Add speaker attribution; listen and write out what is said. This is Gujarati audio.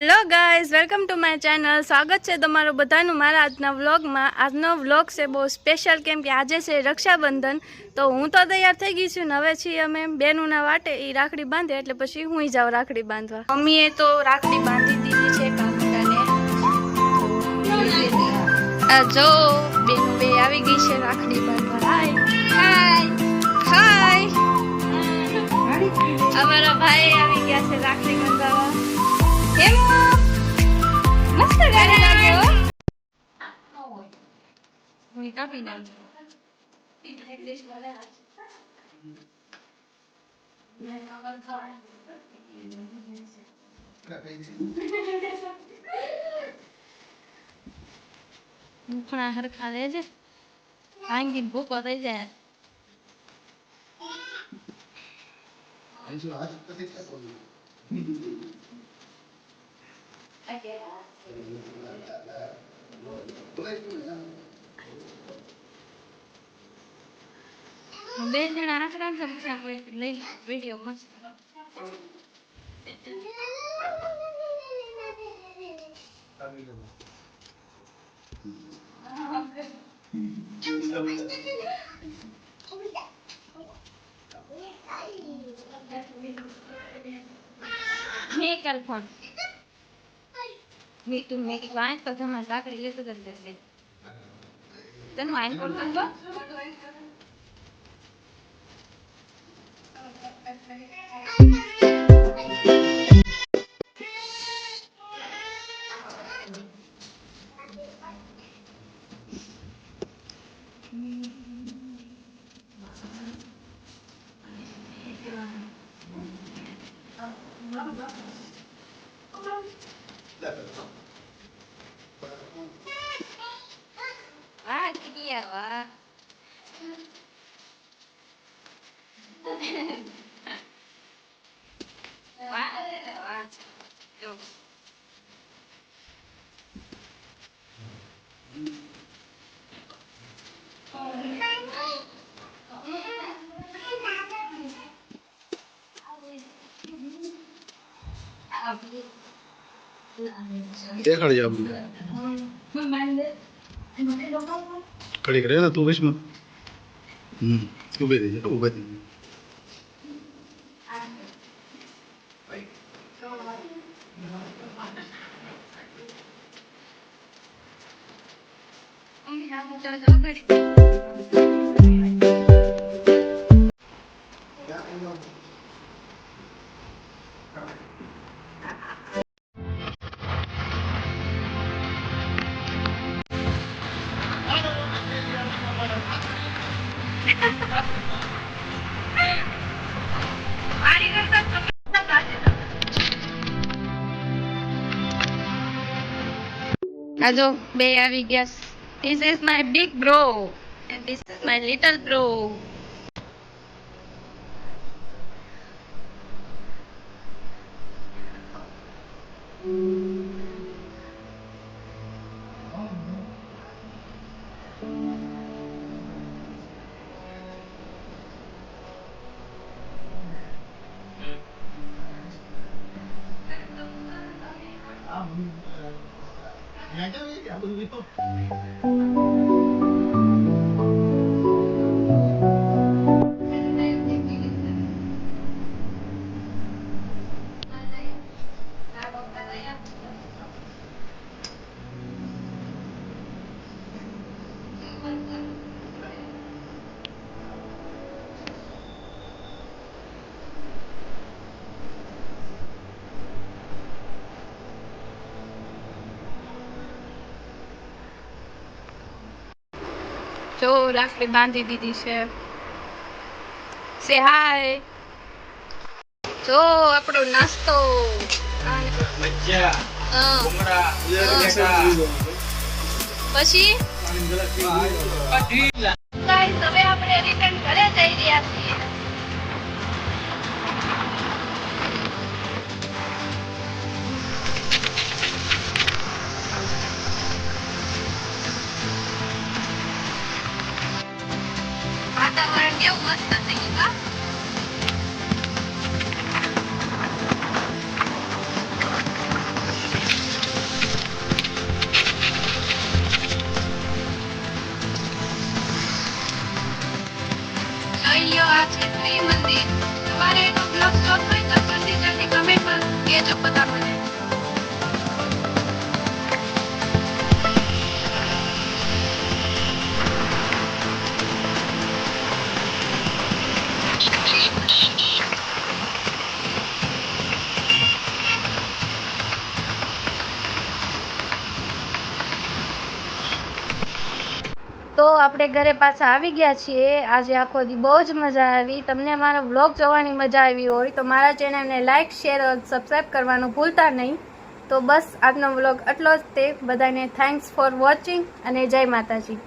Speaker 1: Hello guys, welcome to my channel. સ્વાગત છે તમારું બધાનું મારા આજના વ્લોગમાં. આજનો વ્લોગ છે બહુ સ્પેશિયલ, કેમ કે આજે છે રક્ષાબંધન. તો હું તો તૈયાર થઈ ગઈ છું ને હવે છીએ અમે બેનુંના વાટે. એ રાખડી બાંધે એટલે પછી હું જાઉં રાખડી બાંધવા. મમ્મીએ તો રાખડી બાંધી દીધી છે કાકાને. આ જો બેનું બે આવી ગઈ છે રાખડી બાંધવા. હાય હાય અમારા ભાઈ આવી ગયા છે રાખડી બાંધવા. મસ્ત ગાડી લાગે હો. હું કાપી નાખું. મુખણા હરખા લેજે, ભાંગી ભૂકો થઈ જાય. બે જણા હાથ રાખજો, પછી લઈ વિડીયો મસ્ત. મેકલ ફોન મીઠું મેક વાંચ તો તમારે લાકડી લેતો જશે તને વાઈન કરતો વાહ કિયા વાહ વાહ વાહ જો
Speaker 2: દેખાડજે આપણે કડી કરે ને તું વિશમાં ઉભી રહી ઉભી રહી
Speaker 1: આજો બે આવી ગયા. This is my big bro and this is my little bro. જો રાખડી બાંધી દીધી છે. સે હાય. જો આપણો નાસ્તો પછી ગાઈસ હવે આપણે રિટર્ન ઘરે જઈ રહ્યા છીએ. વાતાવરણ કેવું મસ્ત થઈ ગયું. આપણે ઘરે પાછા આવી ગયા છીએ. આજે આખો દી બહુ જ મજા આવી. તમને મારો વ્લોગ જોવાની મજા આવી હોય તો મારા ચેનલને લાઇક, શેર અને સબસ્ક્રાઈબ કરવાનું ભૂલતા નહીં. તો બસ આજનો વ્લોગ આટલો જ તે. બધાને થેન્ક્સ ફોર વોચિંગ અને જય માતાજી.